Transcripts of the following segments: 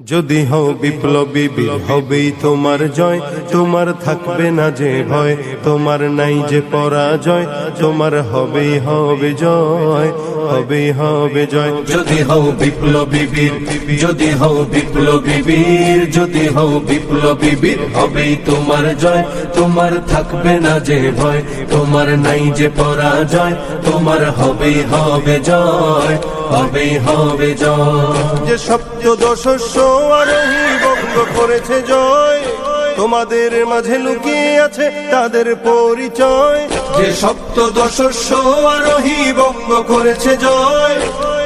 যদি হও বিপ্লবী বীর হবেই তোমার জয়, তোমার থাকবে না যে ভয়, তোমার নাই যে পরাজয়, তোমার হবেই হবে জয়, হবেই হবে জয়। যদি হও বিপ্লবী বীর, যদি হও বিপ্লবী বীর, যদি হও বিপ্লবী বীর, হবেই তোমার জয়, তোমার থাকবে না যে ভয়, তোমার নাই যে পরাজয়, তোমার হবেই হবে জয়, হবেই হবে জয়। যে সপ্তদশস্য আরোহী বঙ্গ করেছে জয়, তোমাদের মাঝে লুকিয়ে আছে তাদের পরিচয়। যে সপ্তদশস্য আরোহী বঙ্গ করেছে জয়,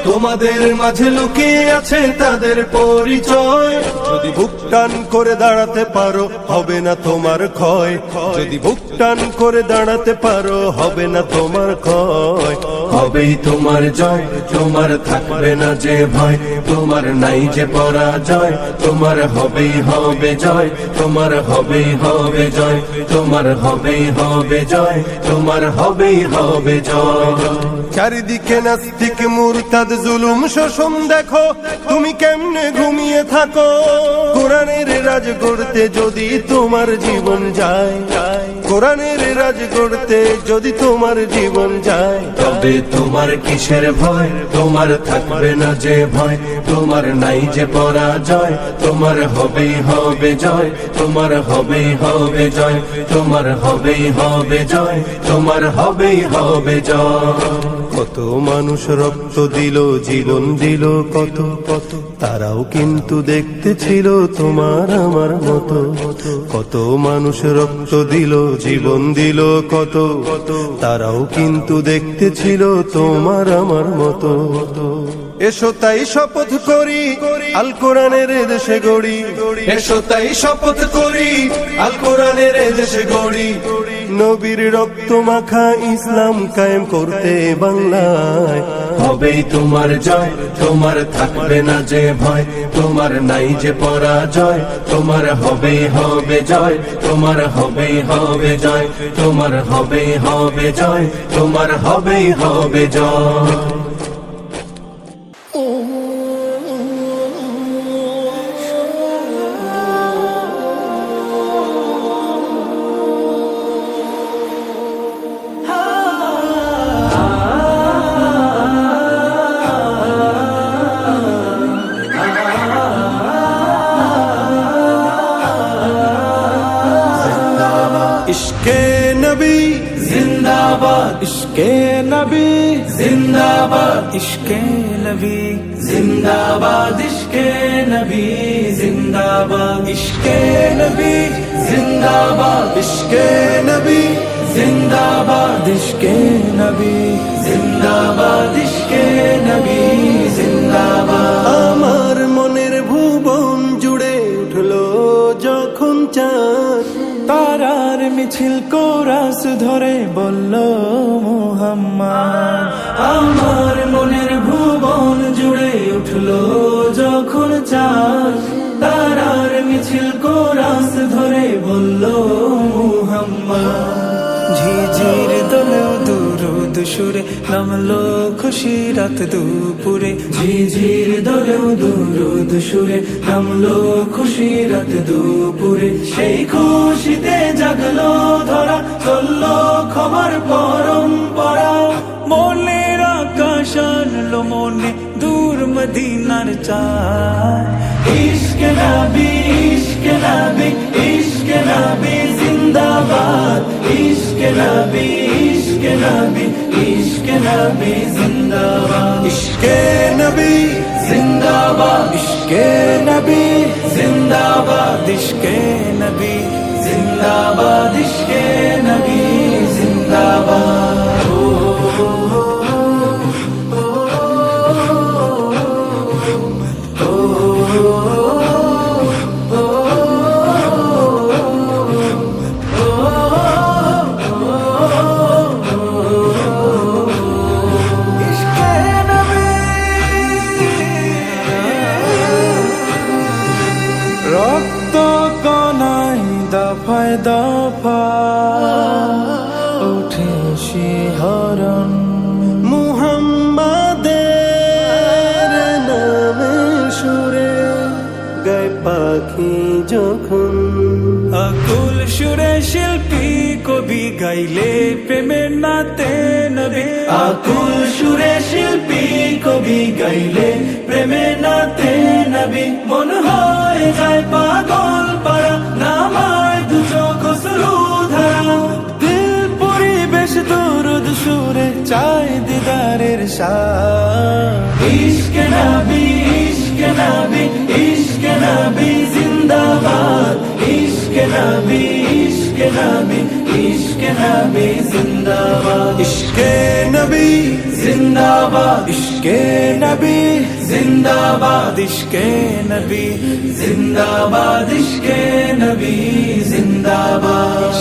তোমাদের মাঝে লুকিয়ে আছে তাদের পরিচয়। যদি বুক টান করে দাঁড়াতে পারো হবে না তোমার ক্ষয়, যদি বুক টান করে দাঁড়াতে পারো হবে না তোমার ক্ষয়, হবেই তোমার জয়, তোমার থাকবে না যে ভয়, তোমার নাই যে পরাজয়, তোমার হবেই হবে জয়, তোমার হবেই হবে জয়, তোমার হবেই হবে জয়, তোমার হবেই হবে জয়। চারিদিকে নাস্তিক মুরতাদ জুলুম শোষণ দেখো, তুমি কেমনে ঘুমিয়ে থাকো? কোরআনের রাজ করতে যদি তোমার জীবন যায়, কোরআনের রাজ করতে যদি তোমার জীবন যায়, তবে তোমার কিসের ভয়, তোমার থাকবে না যে ভয়, তোমার নাই যে পরাজয়, তোমার হবেই হবে জয়, তোমার হবেই হবে জয়, তোমার হবেই হবে জয়, তোমার হবেই হবে জয়। কত মানুষ রক্ত দিল, জীবন দিল কত কত, তারাও কিন্তু দেখতে ছিল তোমার আমার মতো। কত মানুষ রক্ত দিল, জীবন দিল কত কত, তারাও কিন্তু দেখতে ছিল তোমার আমার মতো। এসো তাই শপথ করি আল কোরআনের দেশে গড়ি, এসো তাই শপথ করি আল কোরআনের দেশে গড়ি, নবীর রক্ত মাখা ইসলাম কায়েম করতে বাংলায়। হবেই তোমার জয়, তোমার থাকবে না যে ভয়, তোমার নাই যে পরাজয়, তোমার হবেই হবে জয়, তোমার হবেই হবে জয়, তোমার হবেই হবে জয়, তোমার হবেই হবে জয়। इश्के नबी जिंदाबाद, इश्के नबी जिंदाबाद, इश्के नबी जिंदाबाद, इश्के नबी जिंदाबाद, इश्के नबी जिंदाबाद, इश्के नबी जिंदाबाद, इश्के नबी जिंदाबाद, इश्के नबी जिंदाबाद। আমার মনের ভুবন জুড়ে উঠলো যখন চাঁদ, তারার মিছিল কোরাস ধরে বলল মুহাম্মদ। আমার মনের ভুবন জুড়ে উঠলো যখন চাঁদ, তারার মিছিল কোরাস ধরে বলল মুহাম্মদ। ঝিঝির দোলেও দুরুদ সুরে নামলো খুশি রাত দুপুরে, ঝিঝির দোলেও দুরুদ সুরে নামলো খুশি রাত দুপুরে, সেই খুশিতে জাগলো ধরা, চললো খবর পরম্পরা। মনের আকাশ আনলো মনে দূর মদিনার চাঁদ। ইশকে নবী, ইশকে নবী, ইশকে নবী জিন্দাবাদ, ইশকে নবী, ইশকে নবী, ইশকে নবী জিন্দাবাদ, ইশকে নবী জিন্দাবাদ, इश्के नबी जिंदाबाद, इश्के नबी जिंदाबाद, इश्के नबी जिंदाबाद। রক্ত কণাই দফায় দফা উঠে শিহরণ, মুহাম্মাদের নামে সুরে পাখি যখন। আকুল সুরে শিল্পী কবি গাইলে প্রেমের নাতে নবী। আকুল সুরে শিল্পী কবি গাইলে প্রেমের নাতে নবী। মন হয়ে যায় পাগল পারা, নামায় দু চোখ অশ্রু ধারা। দিল পরিবেশ দরুদ সুরে চায় দিদারের শাহ। ইশকে নবী, ইশকে নবী, ইশকে নবী জিন্দাবাদ। ইশকে নবী, ইশকে নবী, ইশকে নবী জিন্দাবাদ। ইশকে নবী জিন্দাবাদ, ইশকে নবী জিন্দাবাদ, ইশকে নবী জিন্দাবাদ, ইশকে নবী জিন্দাবাদ।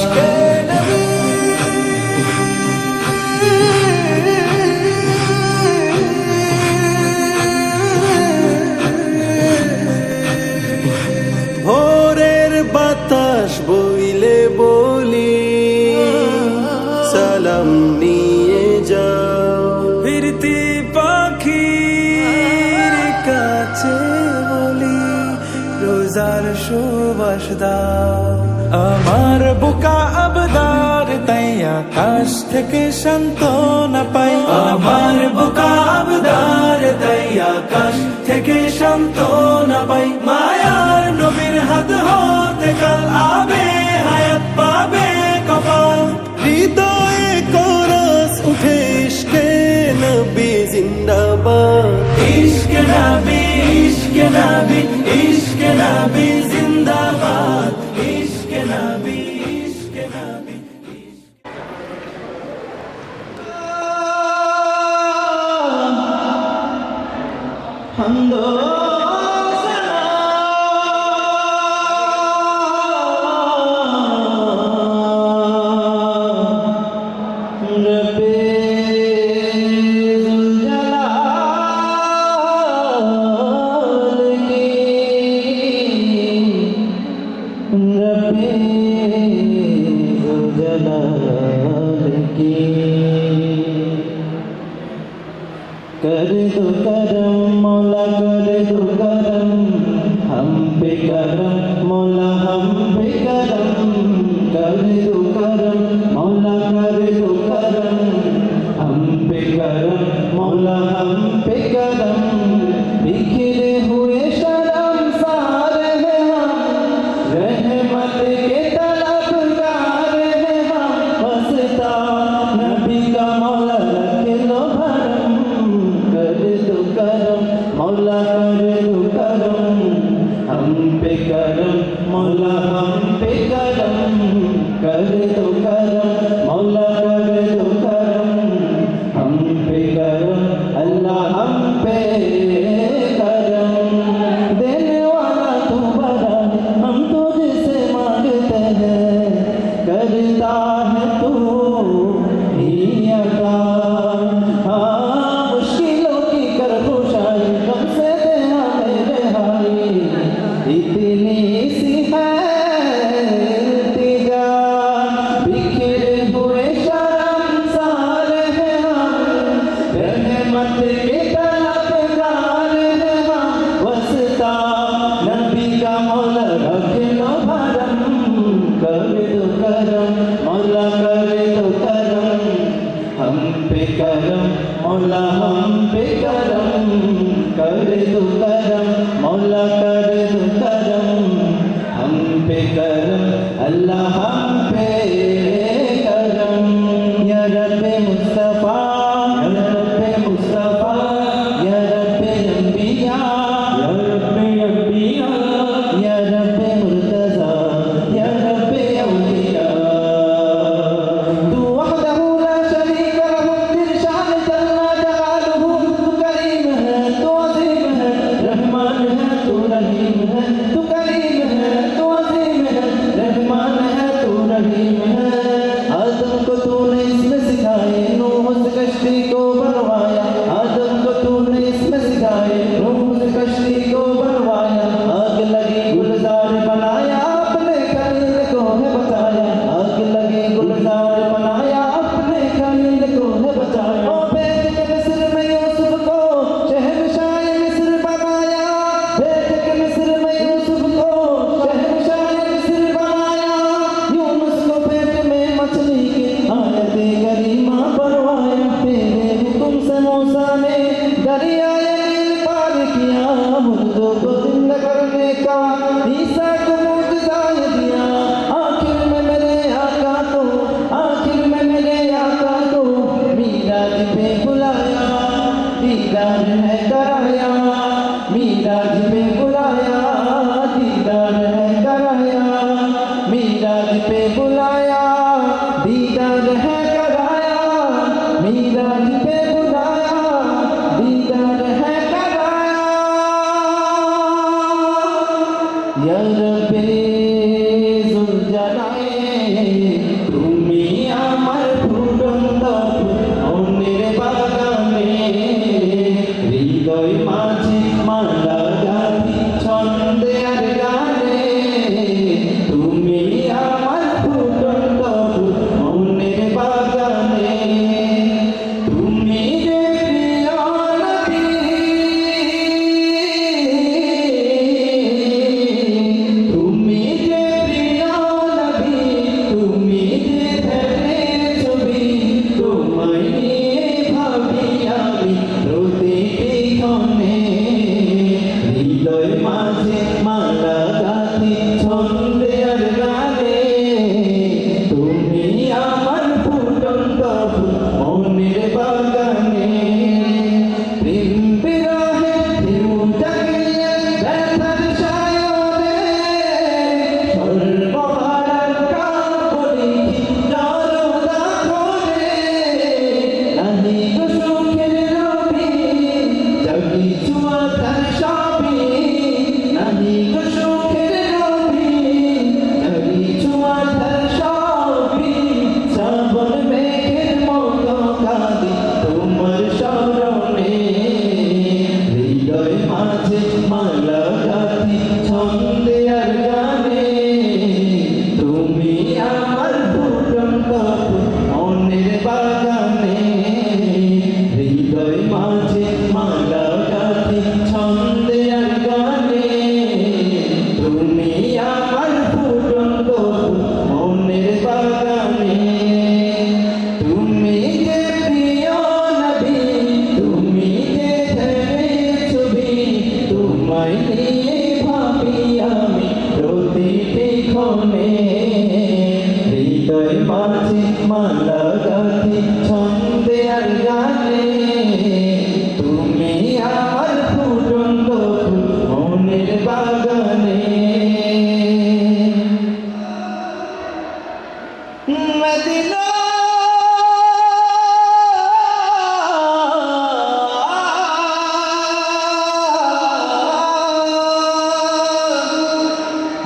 ভোরের বাতাস বইলে বলি সালাম নিয়ে যাও। ফিরতি পাখির কাছে বলি রোজার সুবাস দাও। আমার বুকা আবদার তাই আকাশ থেকে সান্ত্বনা পাই। আমার বুকা আবদার তাই আকাশ থেকে সান্ত্বনা পাই। মায়ার নবীর হাত হতে কাল আবে হায়াত পাবে কপাল। হৃদয়ে করস উঠে ইশকে নবী জিন্দাবাদ। ইশকে নবী, ইশকে নবী, ইশকে নবী জিন্দাবাদ। ইশকে নবী, ইশকে নবী। कर दो करम मौला, कर दो करम हम पे करम मौला, हम पे करम। कर दो करम मौला, कर दो करम हम पे करम मौला, हम पे करम। बिखरे हुए शर्म सारे हैं हम, रहमत के तलबगार हैं हम। वस्ता नबी का मौला रख लो भरम। कर दो करम मौला, कर दो करम हम पे करम मौला, हम पे करम। कर दो करम मौला, कर दो करम हम पे करम अल्लाह, हम पे करम। देने वाला तू बड़ा हम तुझसे मांगते हैं, करता है तू ही अता। मुश्किलों की कर खुशाई हमसे दे हमें रिहाई, इतनी सी है इल्तिजा। बिखरे हुए शर्मसार हैं हम, रहमत के तलबगार हैं हम। वस्ता नबी का मौला रख लो भरम। कर दो करम मौला, कर दो करम हम पे करम मौला, हम पे करम। कर दो करम मौला, कर दो करम हम पे करम अल्लाह, हम पे करम। या रब्बे मुस्तफा, या रब्बे मुस्तफा, या रब्बे अंबिया, या रब्बे अंबिया, या रब्बे मुर्तजा, या रब्बे औलिया। तू वहदहू ला शरीक लहू, तेरी शान जल्ला जलालुहू। तू करीम है, तू अजीम है, रहमान है, तू रहीम है। तू करीम है, तू अजीम है, रहमान है, तू रहीम है। आदम को तूने इसमें सिखाए, नूह से कश्ती को बनवाया। आदम को तूने इसमें सिखाए, नूह से कश्ती को बनवाया। आग लगी गुलजार बनाया, अपने खलील को है बचाया। आग लगी गुलजार बनाया, अपने खलील को है बचाया। ओ भेज के मिस्र में यूसुफ को शहंशाह मिस्र बनाया। भेज के मिस्र में यूसुफ का ईसा को मुझदा दिया आखिर में मेरे आका को आखिर में मेरे आका को मीराज पे बुलाया दीदार है कराया मीराज पे बुलाया दीदार है कराया मीराज पे बुलाया दीदार है कराया मीराज पे बुलाया दीदार है कराया या रब्बे जुलजलाले তুমি আমার ফুটন্ত অন্যের বাগানে হৃদয় মাঝে মালা গাঁথি ছন্দে আর গানে তুমি আমার ফুটন্ত অন্যের বাগানে তুমি যে প্রিয় নবী তুমি যে প্রিয় নবী তুমি যে ধ্যানের ছবি তোমায় নিয়ে ভাবি আমি প্রতিটি ক্ষণে হৃদয় মাঝে মালা গাঁথি ছন্দে আর গানে তুমি আমার ফুটন্ত মনের বাগানে প্রেম বিরহে ঢেউ জাগিয়ে ব্যথার সায়রে সর্বহারার কাপড়ে জড়তা করে নাহি গো সুখের রবি জাগি চুয়া তার সবই নাহি গো সুখের রবি জাগি চুয়া তার সবই শ্রাবণ মেঘের মতো কাঁদি তোমার স্মরণে হৃদয় মাঝে মালা গাঁথি ছন্দে আর গানে তুমি আমার ফুটন্ত মনের বাগানে হৃদয় মাঝে মালা গাঁথি ছন্দে আর গানে তুমি আমার ফুটন্ত মনের বাগানে তুমি যে প্রিয় নবী তুমি যে ধ্যানের ছবি তোমায় নিয়ে ভাবি আমি প্রতিটি ক্ষণে হৃদয় মাঝে মালা গাঁথি ছন্দে আর গানে তুমি আমার ফুটন্ত মনের বাগানে মদিনা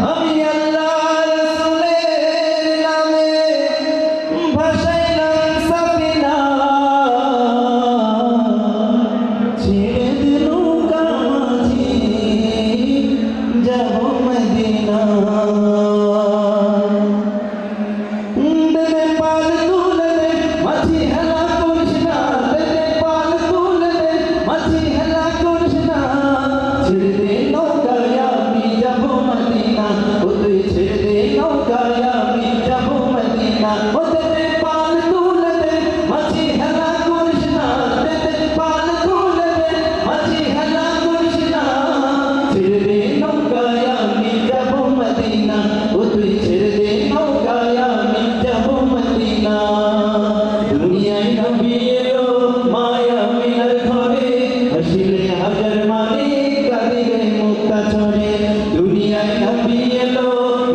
আমি আল্লাহ রাসূলের নামে ভাসাইলাম সাফিনা ছেড়ে দিল কামাঝি যাব মদিনা দেবে পাল তুলে দে মাঝি হেলা করিস না দেবে পাল তুলে দে মাঝি হেলা করিস না ছেড়ে দে নৌকায় আমি যাব মদিনা ও তুই ছেড়ে দে নৌকায় আমি যাব মদিনা ও দেবে পাল তুলে দে মাঝি হেলা করিস না দেবে পাল তুলে দে মাঝি হেলা করিস না ছেড়ে দে নৌকায় আমি যাব মদিনা ও তুই ছেড়ে দে নৌকায় আমি যাব মদিনা দুনিয়ায় নবী এলো মায়া মিনার ঘরে হাসিলে হাজার মানে কাঁদিলে মুক্তা ছড়ে দুনিয়ায় নবী এলো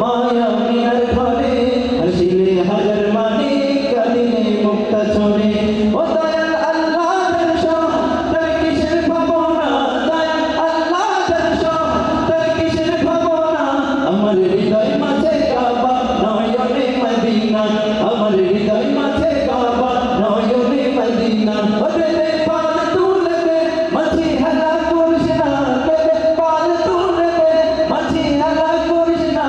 মায়া মিনার ঘরে হাসিলে হাজার মানে কাঁদিলে মুক্তা ছড়ে ও দয়াল আল্লাহ দর্শন তার কিসের ভাবনা দয়াল আল্লাহ দর্শন তার কিসের ভাবনা আমার হৃদয় মাঝে কাবা নয়নে মদিনা আমার হৃদয় মাঝে কাবা নয়নে মদিনা ও দেবে পাল তুলে দে মাঝি হেলা করিস না দেবে পাল তুলে দে মাঝি হেলা করিস না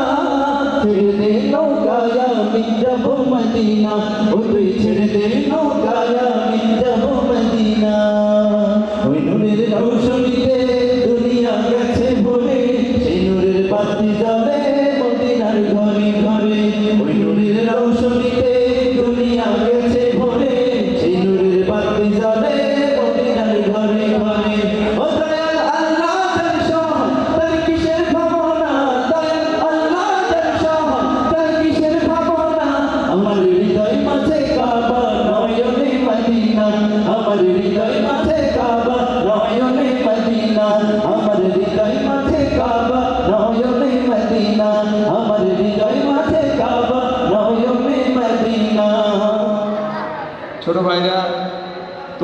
ছেড়ে দে নৌকায় আমি যাব মদিনা ও তুই ছেড়ে দে নৌকায় আমি যাব মদিনা ওই নূরের রৌশনীতে দুনিয়া গেছে ভরে সেই নূরের বাতি জ্বলে মদিনার ঘরে ঘরে ওই নূরের রৌশনীতে দুনিয়া গেছে ভরে সেই নূরের বাতি জ্বলে মদিনার ঘরে ঘরে ও দয়াল আল্লাহ দর্শন তার কিসের ভাবনা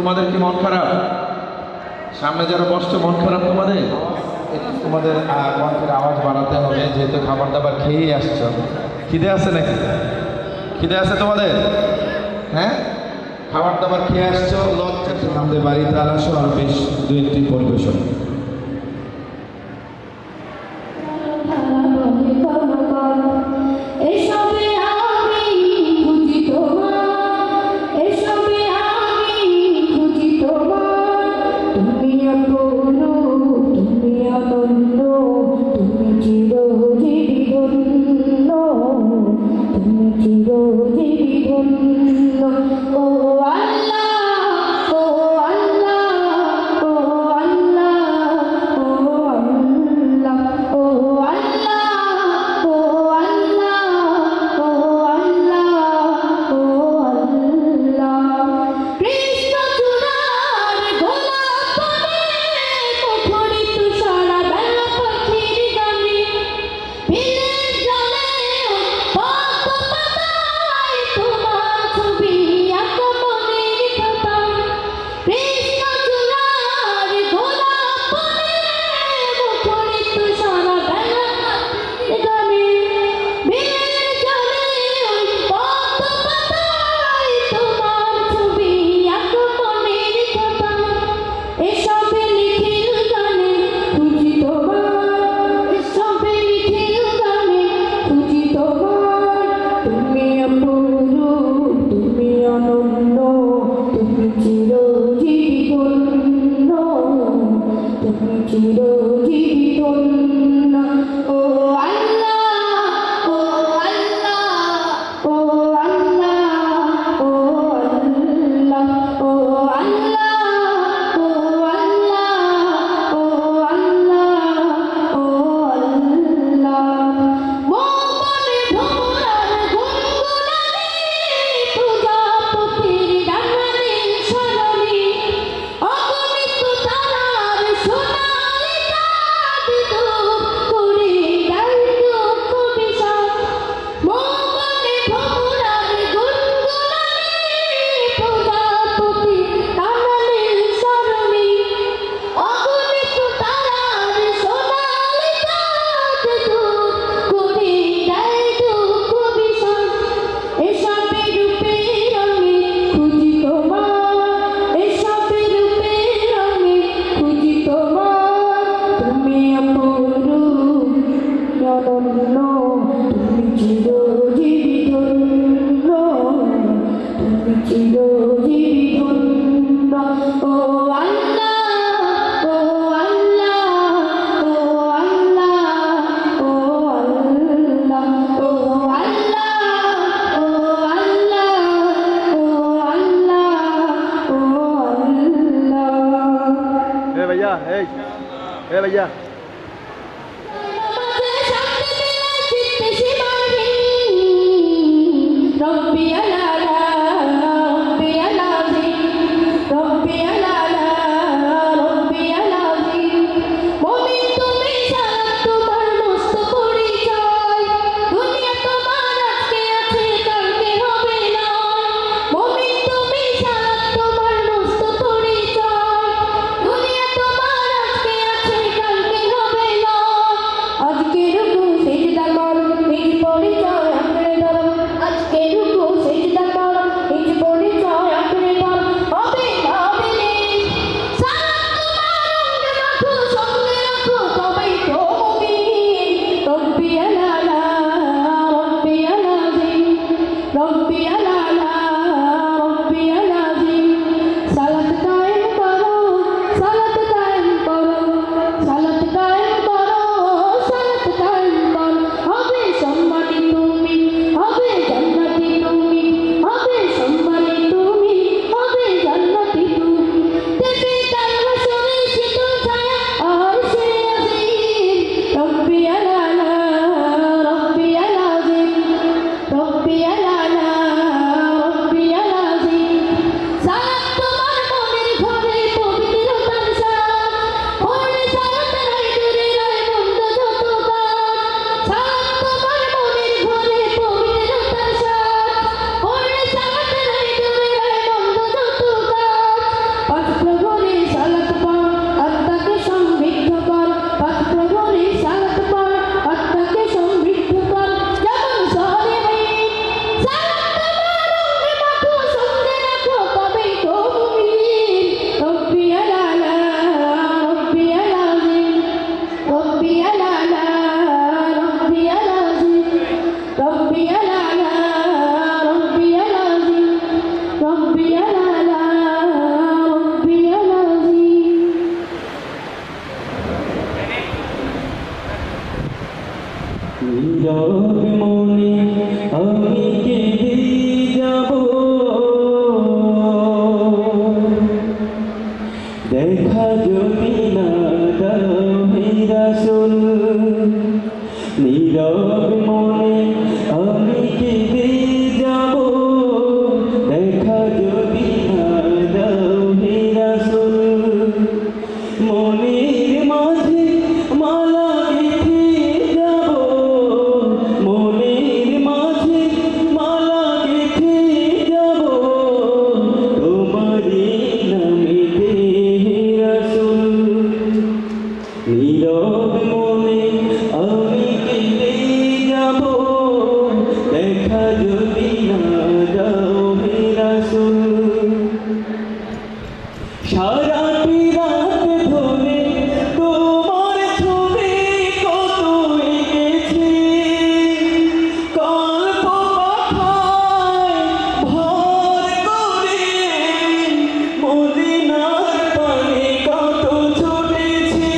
তোমাদের কি মন খারাপ? সামনে যারা বসছো মন খারাপ তোমাদের? একটু তোমাদের কণ্ঠের আওয়াজ বাড়াতে হবে, যেহেতু খাবার দাবার খেয়েই আসছো। খিদে আছে নাকি? খিদে আছে তোমাদের? হ্যাঁ, খাবার দাবার খেয়ে আসছো, লজ্জা আমাদের বাড়িতে আর আসো, আর বেশ দু একটি পরিবেশন। भैया নীরব মনে আমি কেঁদে যাব, দেখা যদি না দাও হে রাসূল। নীরব মনে আমি কেঁদে যাব, দেখা যদি না দাও হে রাসূল। মনের মাঝে মালা গেঁথে যাব, মনের মাঝে মালা গেঁথে যাব, তোমারই নামেতে হে রাসূল। নীরব মনে আমি কেঁদে যাব, দেখা যদি না দাও হে রাসূল। সারাটি রাত ধরে তোমার ছবি কত এঁকেছি, কল্প পাখায় ভর করে মদিনার পানে কত ছুটেছি।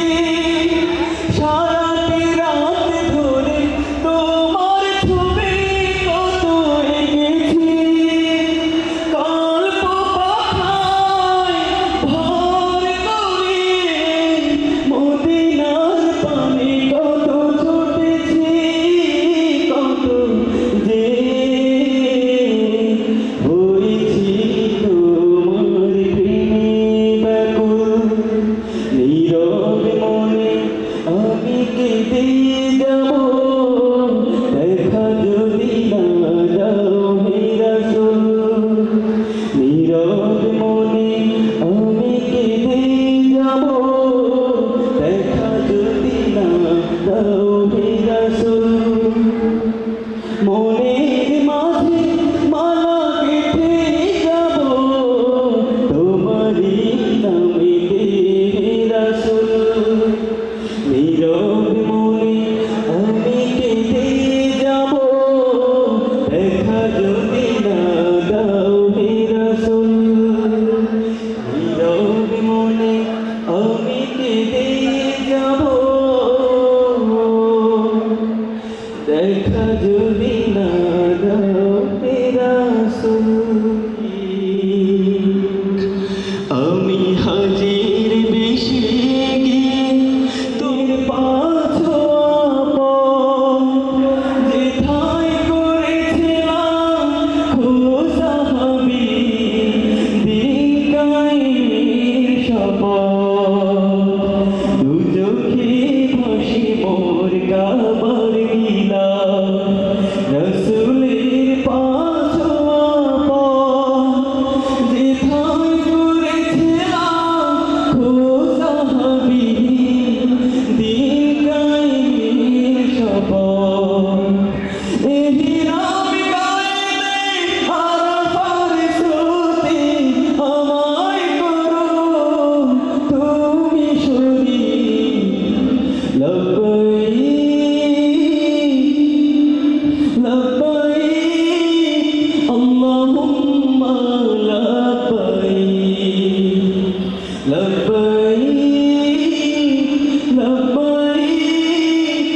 সারাটি রাত ধরে তোমার ছবি কত এঁকেছি, কল্প পাখায় ভর করে মদিনার পানে কত ছুটেছি। কত যে হয়েছি তোমার প্রেমে ব্যাকুল। নীরব মনে আমি কেঁদে যাব, দেখা যদি না দাও হে রাসূল। নীরব মনে আমি কেঁদে যাব, দেখা যদি না দাও হে রাসূল। মনের মাঝে মালা গেঁথে যাব, তোমারই নামেতে হে রাসূল। নীরব মনে আমি কেঁদে যাব, দেখা যদি না দাও হে রাসূল। নীরব মনে আমি কেঁদে যাব, দেখা যদি না দাও হে রাসূল। আমি হাজির বেশি গিয়ে তোর পাছোয়াব, যেথায় করেছিলাম খুশাহাবি দিনকায়ের শপথ। দু চোখে ভাসি মোর কাবার গিলাফ, রাসূলের পাছোয়াব, যেথায় করেছিলাম খুশাহাবি দিনকায়ের শপথ। এহরাম গায়ে আরাফার স্রোতে আমায় করো তুমি শরীক। লব্বাইক লব্বাইক আল্লাহুম্মা লব্বাইক, লব্বাইক লব্বাইক।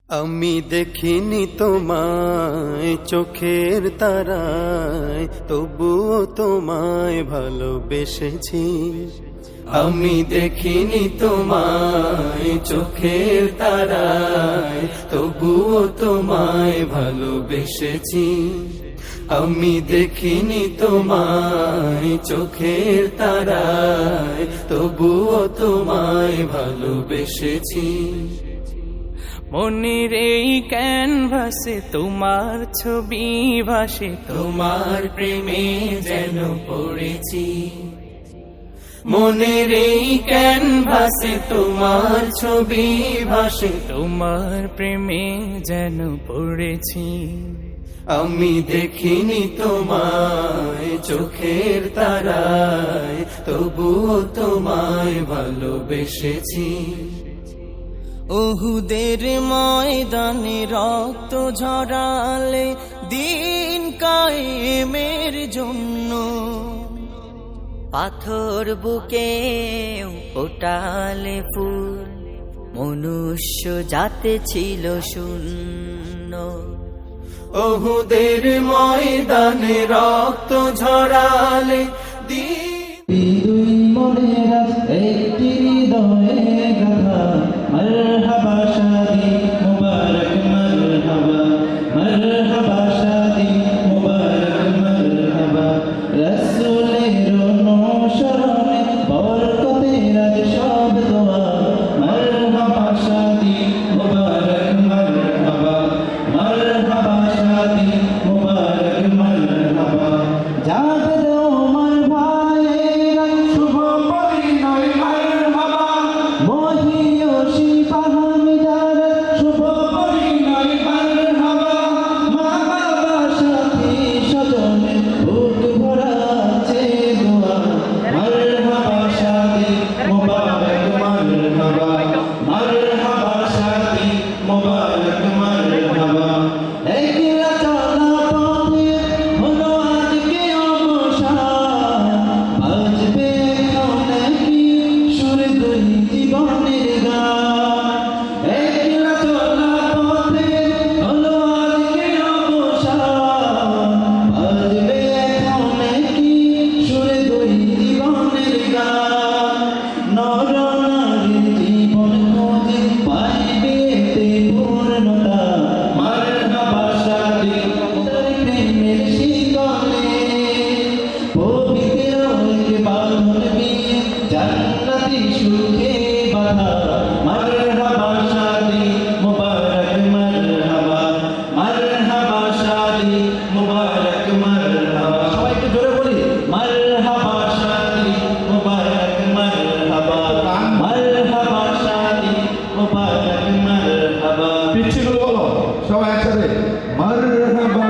আমি দেখিনি তোমায় চোখের তারায়, তবুও তোমায় ভালোবেসেছি। আমি দেখিনি তোমায় চোখের তারায়, তবুও তোমায় ভালোবেসেছি। আমি দেখিনি তোমায় চোখের তারায়, তবুও তোমায় ভালোবেসেছি। মনের এই ক্যানভাসে তোমার ছবি ভাসে, তোমার প্রেমে যেন পড়েছি। মনের এই ক্যানভাসে তোমার ছবি ভাসে, তোমার প্রেমে যেন পড়েছি। আমি দেখিনি তোমায় চোখের তারায়, তবুও তোমায় ভালোবেসেছি। ওহুদের ময়দানে রক্ত ঝরালে দিন কায়েমের জন্য, পাথর বুকে ফোটালে ফুল মনুষ্য জাতে ছিল শূন্য। ওহুদের ময়দানে রক্ত ঝরালে দুই মনের একটি হৃদয়ে গাথা মারহাবা শাদি মুবারক মারহাবা মারহাবা শাদি মুবারক মারহাবা রাসূলের অনুসরণে বরকতের আজ সব দোয়া মারহাবা শাদি মুবারক মারহাবা মারহাবা শাদি মুবারক মারহাবা জাবেদ ওমর ভাইয়েরা শুভ পরিণয় মারহাবা মহিয়সী ফাহমিদার শুভ পরিণয় মারহাবা মা বাবা সাথী স্বজনে বুক ভরাচ্ছে দোয়া মারহাবা শাদি মুবারক মারহাবা মারহাবা শাদি মুবারক মারহাবা একলা চলা পথে হলো আজকে অবসান বাজবে নাকি সুর দুই জীবনের গান একলা চলা পথে হলো আজকে অবসান বাজবে নাকি সুর দুই জীবনের গান নর নারীর জীবন খোঁজে পাইবে তে পূর্ণতা মারহাবা শাদি তার প্রেমের শিকলে পবিত্র এক বাঁধন বিয়ে জান্নাতি সুখে বাঁধা মারহাবা শাদি মুবারক মারহাবা মারহাবা শাদি মুবারক মারহাবা সবাই একটু জোরে বলি মারহাবা শাদি মুবারক মারহাবা মারহাবা শাদি মুবারক মারহাবা পিচ্ছিগুলো বলো সবাই একসাথে মারহাবা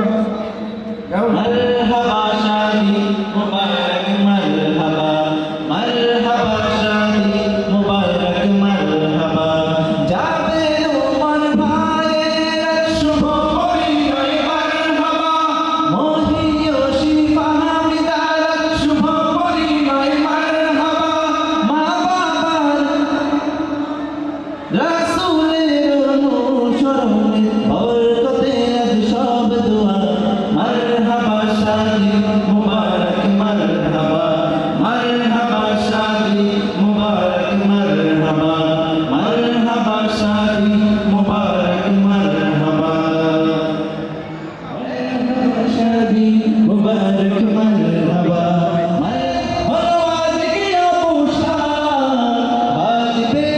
কেমন মারহাবা শাদি মুবারক মারহাবা মারহাবা শাদি মুবারক মারহাবা জাবেদ ওমর ভাইয়েরা শুভ পরিণয় মারহাবা মহিয়সী ফাহমিদার শুভ পরিণয় মারহাবা মা বাবার রাসূলের অনুসরণে বরকতে আজ সব দোয়া মারহাবা শাদি মুবারক মারহাবা মারহাবা শাদি মুবারক মারহাবা মারহাবা শাদি মুবারক মারহাবা শাদি মুবারক মারহাবা হলো আজকে অবসান বাজবে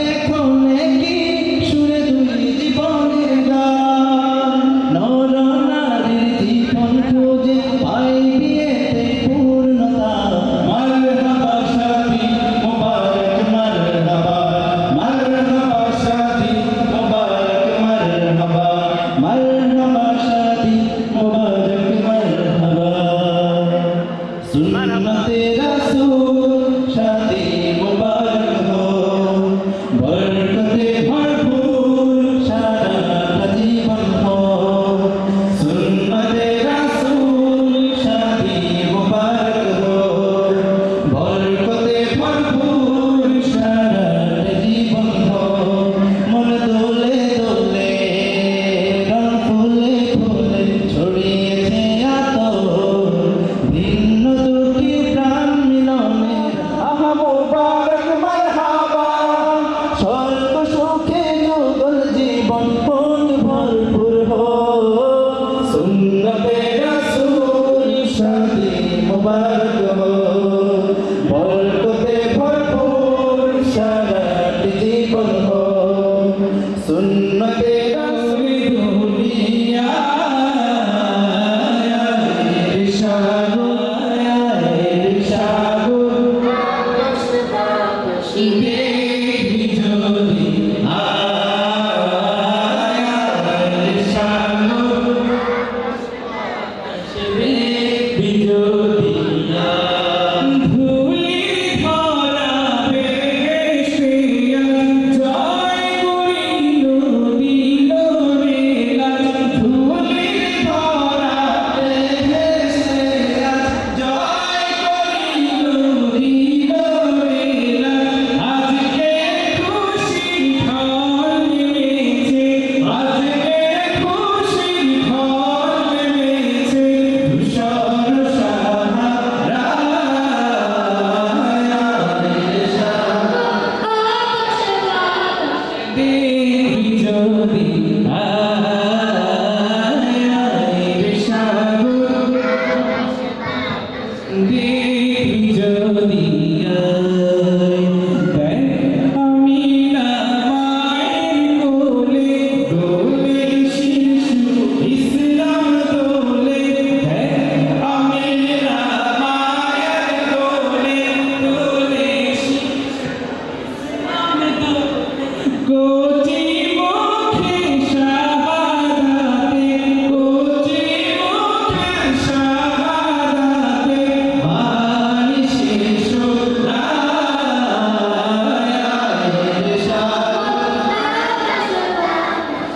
নাকি সুরে দুই জীবনের গান নর নারীর জীবন খোঁজে পাইবে তে পূর্ণতা মারহাবা শাদি মুবারক মারহাবা মারহাবা শাদি মুবারক মারহাবা মারহাবা শাদি মুবারক মারহাবা সুন্নতে রাসূল শাদি মুবারক হো বরকতে ভরপুর সারাটা জীবন হো সুন্নতে রাসূল শাদি মুবারক হো বরকতে ভরপুর সারাটা জীবন হো মন দোলে দোলে রং ফুলে ফুলে ছড়িয়েছে আতর ভিন্ন দুটি প্রাণ মিলনের আহা মুবারক মারহাবা স্বর্গ সুখে যুগল জীবন পূর্ণ ভরপুর হো সুন্নতে রাসূল শাদি মুবারক হো বরকতে ভরপুর সারাটি জীবন হো সুন্নতে রাসূল দুনিয়া ইরশাদু ইরশাদু বিজলি ইরশাদু বিজলি ধুলি ধরা বেশিয়া জয় করিল দিল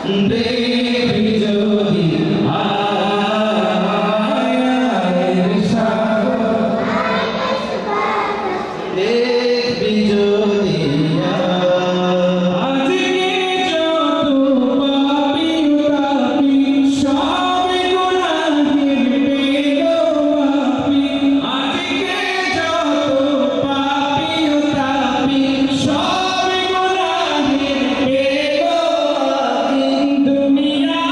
দেখবি যদি আয়ের সাগর, দেখবি যদি আজকে যত পাপী তাপী সব গুনাহের বেদবাপী, আজকে যত পাপী তাপী সব গুনাহের বেদবাপী, দুনিয়া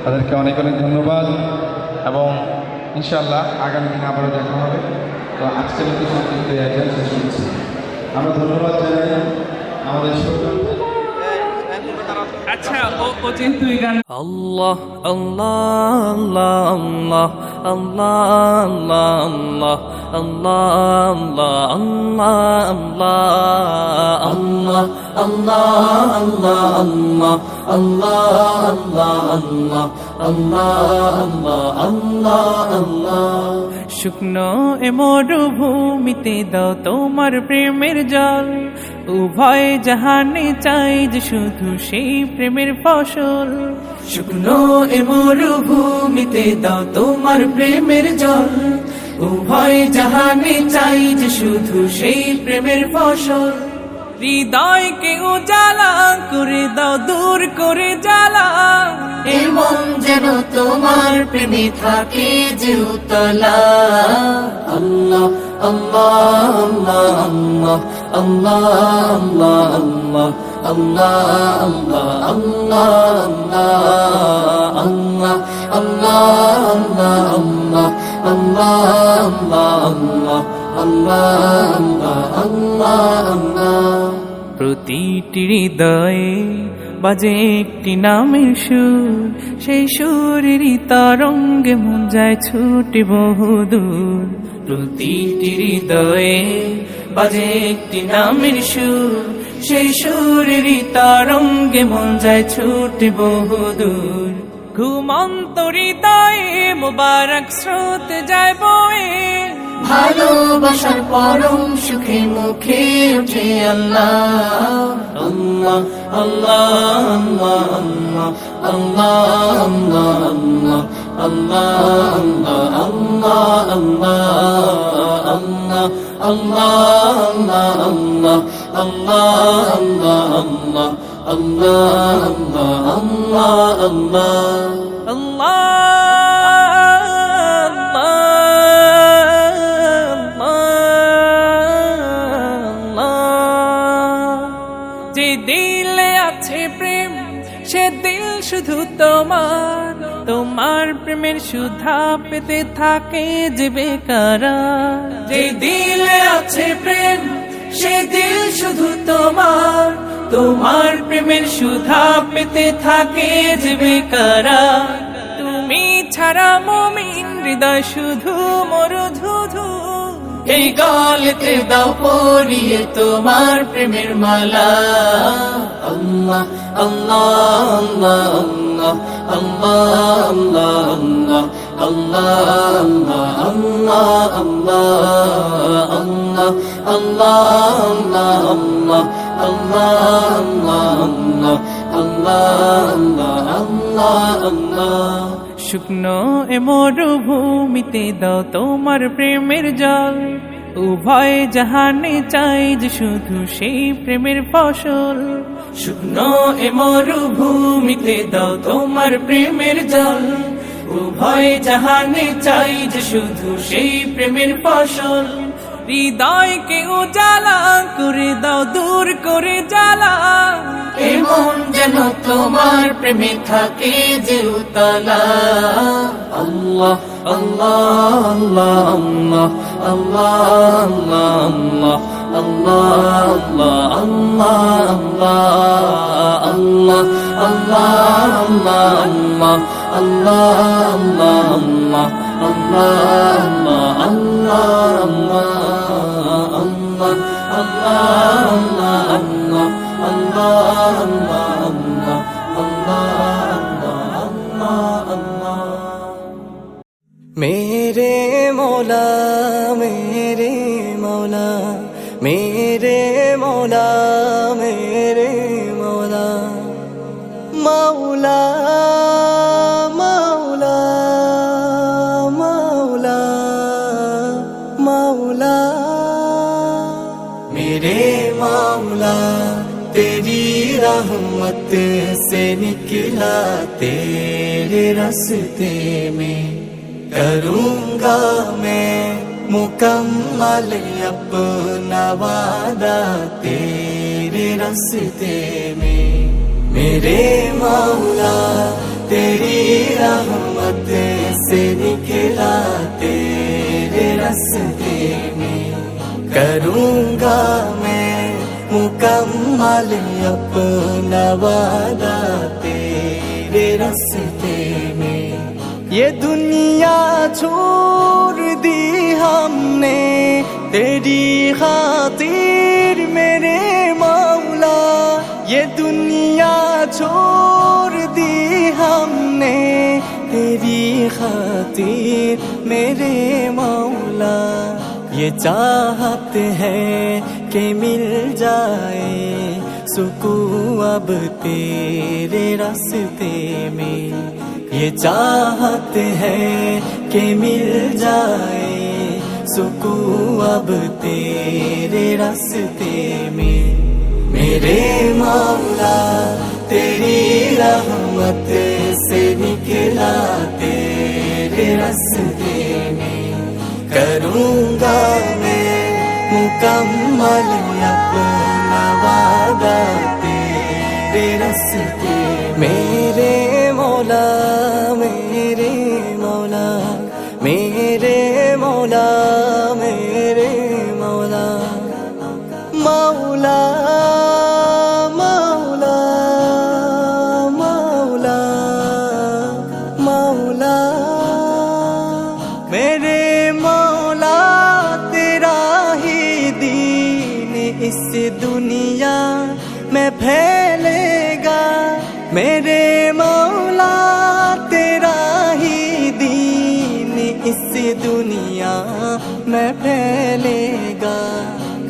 তাদেরকে অনেক অনেক ধন্যবাদ এবং ইনশাআল্লাহ আগামী দিনে আবারও দেখা হবে। তো আজকের মতো সংক্ষিপ্ত আয়োজন শেষ করছি। আমরা ধন্যবাদ জানাই আমাদের আচ্ছা ও যেহেতু এই গান আল্লাহ আল্লাহ আল্লাহ আল্লাহ আল্লাহ আল্লাহ আল্লাহ আল্লাহ আল্লাহ আল্লাহ আল্লাহ আল্লাহ শুকনো এ মরুভূমিতে দাও তোমার প্রেমের জল, উভয় জাহানে চাই যে শুধু সেই প্রেমের ফসল। শুকনো এ মরুভূমিতে দাও তোমার প্রেমের জল, উভয় জাহানে চাই যে শুধু সেই প্রেমের ফসল। হৃদয়কে উজালা করে দাও, দূর করে জ্বালা, এমন যেন তোমার প্রেমে থাকে যে উতলা। আল্লাহ আল্লাহ আল্লাহ আল্লাহ আল্লাহ আল্লাহ আল্লাহ আল্লাহ আল্লাহ আল্লাহ। প্রতিটি হৃদয়ে বাজে একটি নামের সুর, সেই সুরেরই তরঙ্গে মন যায় ছুটে বহুদূর। প্রতিটি হৃদয়ে বাজে একটি নামের সুর, সেই সুরেরই তরঙ্গে মন যায় ছুটে বহুদূর। ঘুমন্ত হৃদয়ে মুবারক স্রোত যায় বয়ে ভালোবাসার পরম সুখে মুখে উঠে আল্লাহ আল্লাহ আল্লাহ আল্লাহ আল্লাহ আল্লাহ আল্লাহ আল্লাহ আল্লাহ আল্লাহ আল্লাহ আল্লাহ আল্লাহ আল্লাহ আল্লাহ আল্লাহ আল্লাহ যে দিলে আছে প্রেম সে দিল শুধু তোমার তোমার প্রেমের সুধা পেতে থাকে যে বেকারার যে দিলে আছে প্রেম সে দিল শুধু তোমার তোমার প্রেমের সুধা পেতে থাকে যে বেকারার তুমি ছাড়া মুমিন হৃদয় শুধু মরুধুধু এই গলেতে দাও পরিয়ে তোমার প্রেমের মালা আল্লাহ আল্লাহ আল্লাহ আল্লাহ আল্লাহ আল্লাহ আল্লাহ আল্লাহ আল্লাহ আল্লাহ শুকনো এ মরুভূমিতে দাও তোমার প্রেমের জল উভয় জাহানে চাই যে শুধু সেই প্রেমের ফসল শুকনো এ মরুভূমিতে দাও তোমার প্রেমের জল উভয় জাহানে চাই যে শুধু সেই প্রেমের ফসল হৃদয়কে উজালা করে দাও দূর করে জ্বালা এমন যেন তোমার প্রেমে থাকে যে উতলা আল্লাহ আল্লাহ আল্লাহ আল্লাহ আল্লাহ আল্লাহ আল্লাহ मेरे मौला मेरे मौला मेरे मौला मेरे मौला मौला मौला मौला मौला मेरे मौला तेरी रहमत से निकला तेरे रास्ते में करूँगा मैं मुकम्मल अपना वादा तेरे रास्ते में मेरे मौला तेरी रहमत से निकला तेरे रास्ते में करूँगा मैं मुकम्मल अपना वादा तेरे रास्ते में ये दुनिया छोड़ दी हमने तेरी खातिर मेरे मौला ये दुनिया छोड़ दी हमने तेरी खातिर मेरे मौला ये चाहते हैं कि मिल जाए सुकून अब तेरे रास्ते में ये चाहते हैं कि मिल जाए सुकून अब तेरे रास्ते में मेरे मौला तेरी रहमत से निकला तेरे रास्ते में करूँगा मैं मुकम्मल अपना वादा तेरे रास्ते मेरे मौला मेरे मौला मेरे मौला मेरे मौला मौला मौला मौला मौला मेरे मौला तेरा ही दीन इस दुनिया में फैलेगा मेरे मौला तेरा ही दीन इस दुनिया में फैलेगा।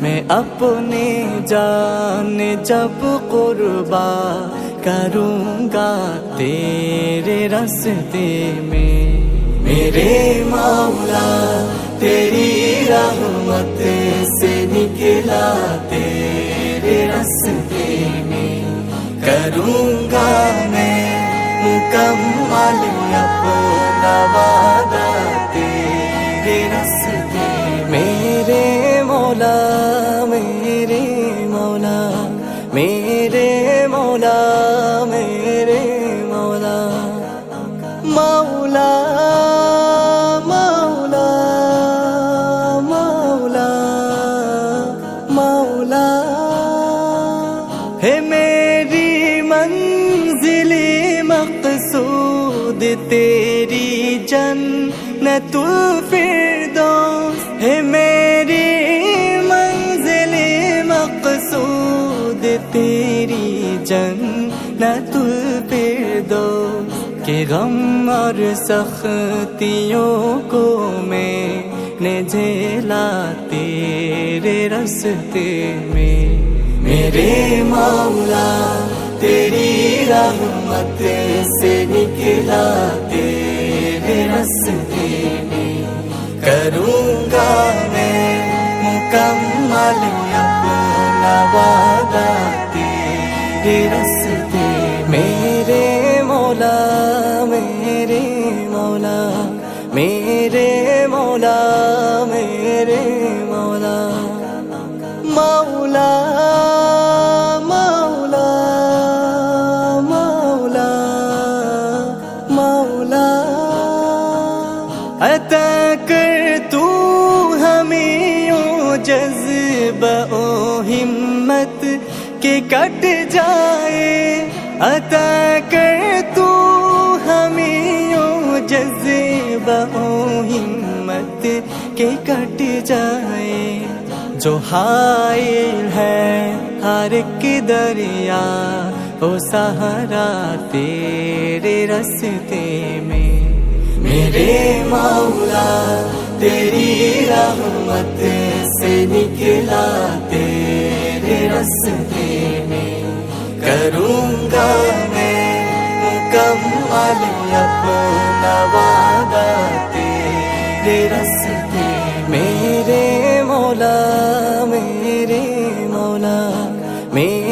मैं अपने जान जब कुर्बा करूँगा तेरे रास्ते में। मेरे मौला तेरी रहमत से निकला तेरे रास्ते में। करूँगा मैं मुकम्मल अपना वादा तेरे रास्ते। मेरे मौला मेरे मौला मेरे मौला मेरे मौला मौला मौला मौला मौला है मेरी मंजिले मकसूद तेरी जन्नतुल फिरदौस। है मेरी मंजिले मकसूद तेरी जन्नतुल फिरदौस। के गम और सख्तियों को मैंने झेला तेरे रास्ते में। मेरे मौला तेरी रहमत से निकला तेरे रास्ते में। करूँगा मैं मुकम्मल अपना वादा तेरे रास्ते। मेरे मौला मेरे मौला मेरे मौला मेरे मौला मौला मौला मौला मौला अता कर तू हमें यूं जज्बा ओ हिम्मत के कट जाए। अता कर तू हमें यूं जज्बा ओ हिम्मत के कट जाए। जो हाइल है हर एक दरिया ओ सहारा तेरे रास्ते में। मेरे मौला तेरी रहमत से निकला तेरे रास्ते में। करूँगा मैं मुकम्मल अपना वादा तेरे रास्ते। मेरे मौला मेरे मौला मेरे